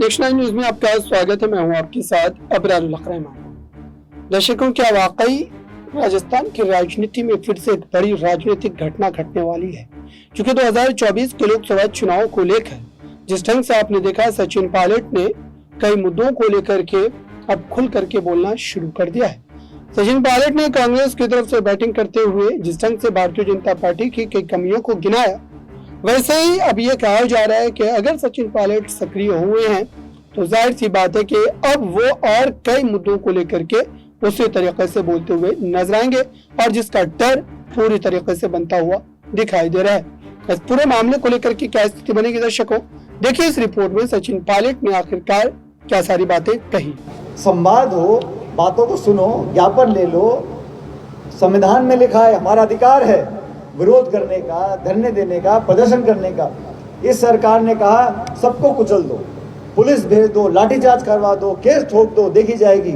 National news में आपका स्वागत है। मैं हूं आपके साथ अबरारुल हक रहमान। दर्शकों, क्या वाकई राजस्थान की राजनीति में फिर से एक बड़ी राजनीतिक घटना घटने वाली है? क्योंकि 2024 के लोकसभा चुनाव को लेकर जिस ढंग से आपने देखा, सचिन पायलट ने कई मुद्दों को लेकर के अब खुल करके बोलना शुरू कर दिया है। सचिन पायलट ने कांग्रेस की तरफ से बैटिंग करते हुए जिस ढंग से भारतीय जनता पार्टी की कई कमियों को गिनाया, वैसे ही अब ये कहा जा रहा है कि अगर सचिन पायलट सक्रिय हुए हैं तो जाहिर सी बात है कि अब वो और कई मुद्दों को लेकर के उसी तरीके से बोलते हुए नजर आएंगे और जिसका डर पूरी तरीके से बनता हुआ दिखाई दे रहा है। इस पूरे मामले को लेकर के क्या स्थिति बनेगी, दर्शकों देखिए इस रिपोर्ट में सचिन पायलट ने आखिरकार क्या सारी बातें कही। संवाद हो, बातों को सुनो, ज्ञापन ले लो। संविधान में लिखा है हमारा अधिकार है विरोध करने का, धरने देने का, प्रदर्शन करने का। इस सरकार ने कहा सबको कुचल दो, पुलिस भेज दो, लाठीचार्ज करवा दो, केस ठोक दो, देखी जाएगी।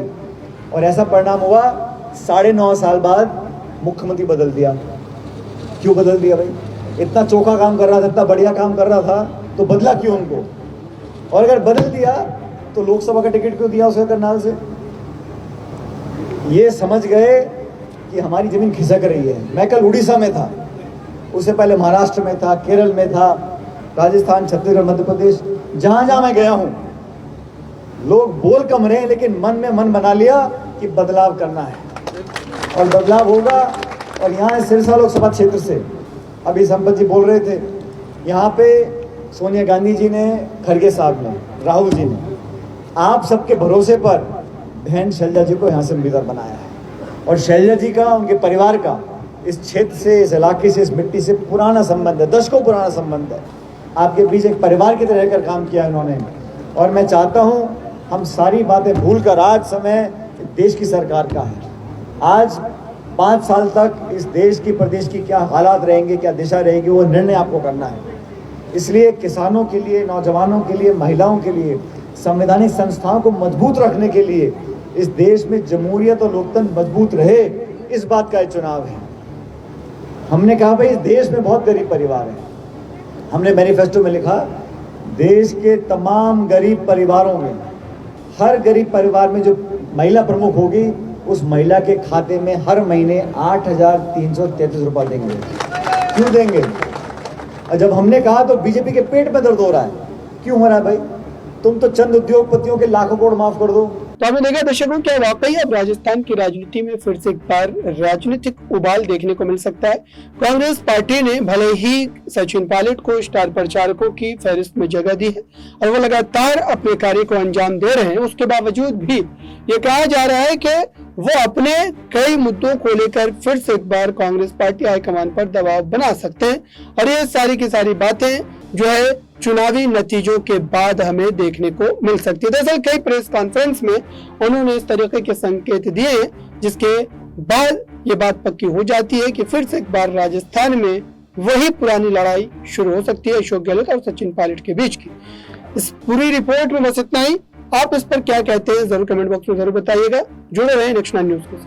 और ऐसा परिणाम हुआ। 9.5 साल बाद मुख्यमंत्री बदल दिया। क्यों बदल दिया भाई? इतना चोखा काम कर रहा था, इतना बढ़िया काम कर रहा था, तो बदला क्यों उनको? और अगर बदल दिया तो लोकसभा का टिकट क्यों दिया उसे करनाल से? ये समझ गए कि हमारी जमीन खिसक रही है। मैं कल उड़ीसा में था, उससे पहले महाराष्ट्र में था, केरल में था, राजस्थान, छत्तीसगढ़, मध्य प्रदेश, जहां जहां मैं गया हूं, लोग बोल कम रहे हैं लेकिन मन में मन बना लिया कि बदलाव करना है और बदलाव होगा। और यहाँ सिरसा लोकसभा क्षेत्र से अभी संपत जी बोल रहे थे, यहाँ पे सोनिया गांधी जी ने, खड़गे साहब ने, राहुल जी ने आप सबके भरोसे पर बहन शैलजा जी को यहाँ से उम्मीदवार बनाया है। और शैलजा जी का, उनके परिवार का इस क्षेत्र से, इस इलाके से, इस मिट्टी से पुराना संबंध है, दशकों पुराना संबंध है। आपके बीच एक परिवार की तरह रहकर काम किया इन्होंने। और मैं चाहता हूं हम सारी बातें भूलकर, आज समय देश की सरकार का है। आज 5 साल तक इस देश की, प्रदेश की क्या हालात रहेंगे, क्या दिशा रहेगी, वो निर्णय आपको करना है। इसलिए किसानों के लिए, नौजवानों के लिए, महिलाओं के लिए, संवैधानिक संस्थाओं को मजबूत रखने के लिए, इस देश में जमहूरियत और लोकतंत्र मजबूत रहे, इस बात का चुनाव है। हमने कहा भाई इस देश में बहुत गरीब परिवार हैं। हमने मैनिफेस्टो में लिखा देश के तमाम गरीब परिवारों में, हर गरीब परिवार में जो महिला प्रमुख होगी, उस महिला के खाते में हर महीने 8,333 रुपये देंगे। क्यों देंगे? और जब हमने कहा तो बीजेपी के पेट में दर्द हो रहा है। क्यों हो रहा है भाई? तुम तो चंद उद्योगपतियों के लाखों करोड़ माफ कर दो। तो आपने देखा दर्शकों, क्या वाकई अब राजस्थान की राजनीति में फिर से एक बार राजनीतिक उबाल देखने को मिल सकता है। कांग्रेस पार्टी ने भले ही सचिन पायलट को स्टार प्रचारकों की फहरिस्त में जगह दी है और वो लगातार अपने कार्य को अंजाम दे रहे हैं, उसके बावजूद भी ये कहा जा रहा है कि वो अपने कई मुद्दों को लेकर फिर से एक बार कांग्रेस पार्टी हाईकमान पर दबाव बना सकते हैं। और ये सारी की सारी बातें जो है चुनावी नतीजों के बाद हमें देखने को मिल सकती है। दरअसल कई प्रेस कॉन्फ्रेंस में उन्होंने इस तरीके के संकेत दिए हैं, जिसके बाद ये बात पक्की हो जाती है कि फिर से एक बार राजस्थान में वही पुरानी लड़ाई शुरू हो सकती है अशोक गहलोत और सचिन पायलट के बीच की। इस पूरी रिपोर्ट में बस इतना ही। आप इस पर क्या कहते हैं जरूर कमेंट बॉक्स में जरूर बताइएगा। जुड़े रहे नेशनल न्यूज के साथ।